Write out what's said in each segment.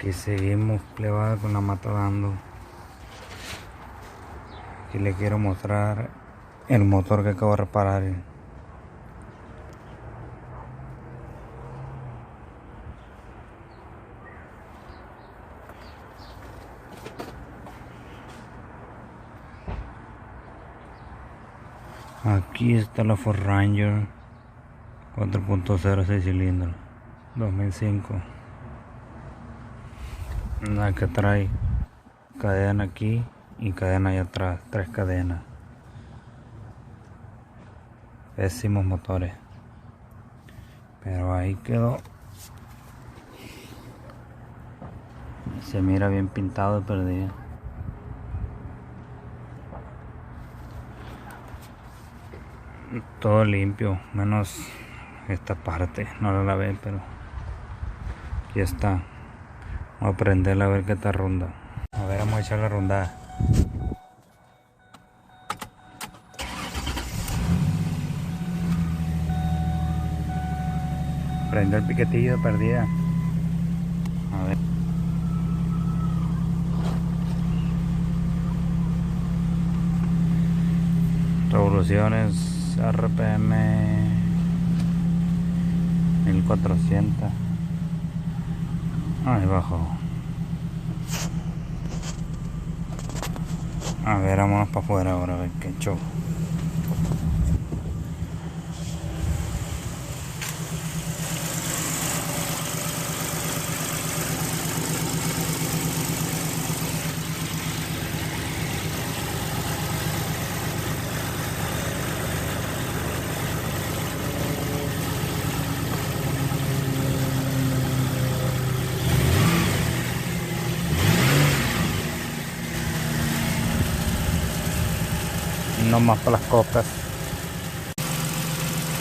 Aquí seguimos plebada con la mata dando. Aquí le quiero mostrar el motor que acabo de reparar. Aquí está la Ford Ranger 4.0 6 cilindros 2005. La que trae cadena aquí y cadena allá atrás, 3 cadenas. Pésimos motores, pero ahí quedó. Se mira bien pintado y perdido. Todo limpio, menos esta parte, no la lavé, pero aquí está. Vamos a prenderla a ver qué tal ronda. A ver, vamos a echar la rondada. Prende el piquetillo de perdida. A ver. Revoluciones RPM 1400. Ahí bajó. A ver, vámonos para afuera ahora a ver qué show. No más para las cocas.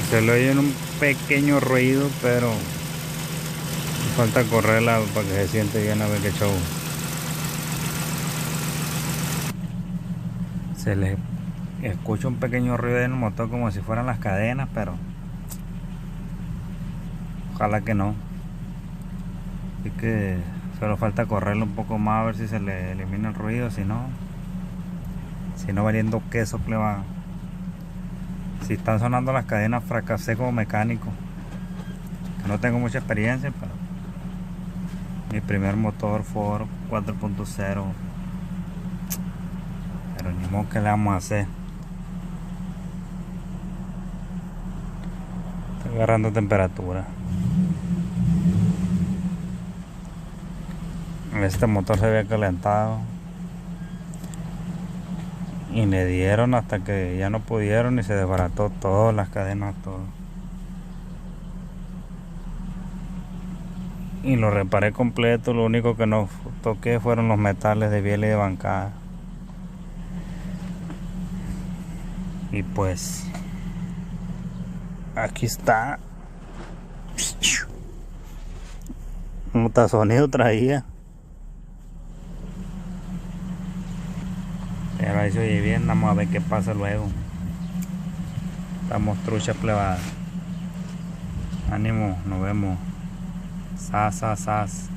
Se le oye un pequeño ruido, pero falta correrla para que se siente bien a ver qué show. Se le escucha un pequeño ruido en el motor como si fueran las cadenas, pero ojalá que no. Así que solo falta correrlo un poco más a ver si se le elimina el ruido, si no valiendo queso, pleba. Si están sonando las cadenas, fracasé como mecánico. No tengo mucha experiencia, pero mi primer motor Ford 4.0. Pero ni modo que le vamos a hacer. Está agarrando temperatura. Este motor se había calentado y le dieron hasta que ya no pudieron y se desbarató todas las cadenas, todo. Y lo reparé completo. Lo único que no toqué fueron los metales de biela y de bancada. Y pues aquí está. Un sonido traía. Pero ahí se oye bien, vamos a ver qué pasa luego. Estamos trucha plebada. Ánimo, nos vemos. Sas.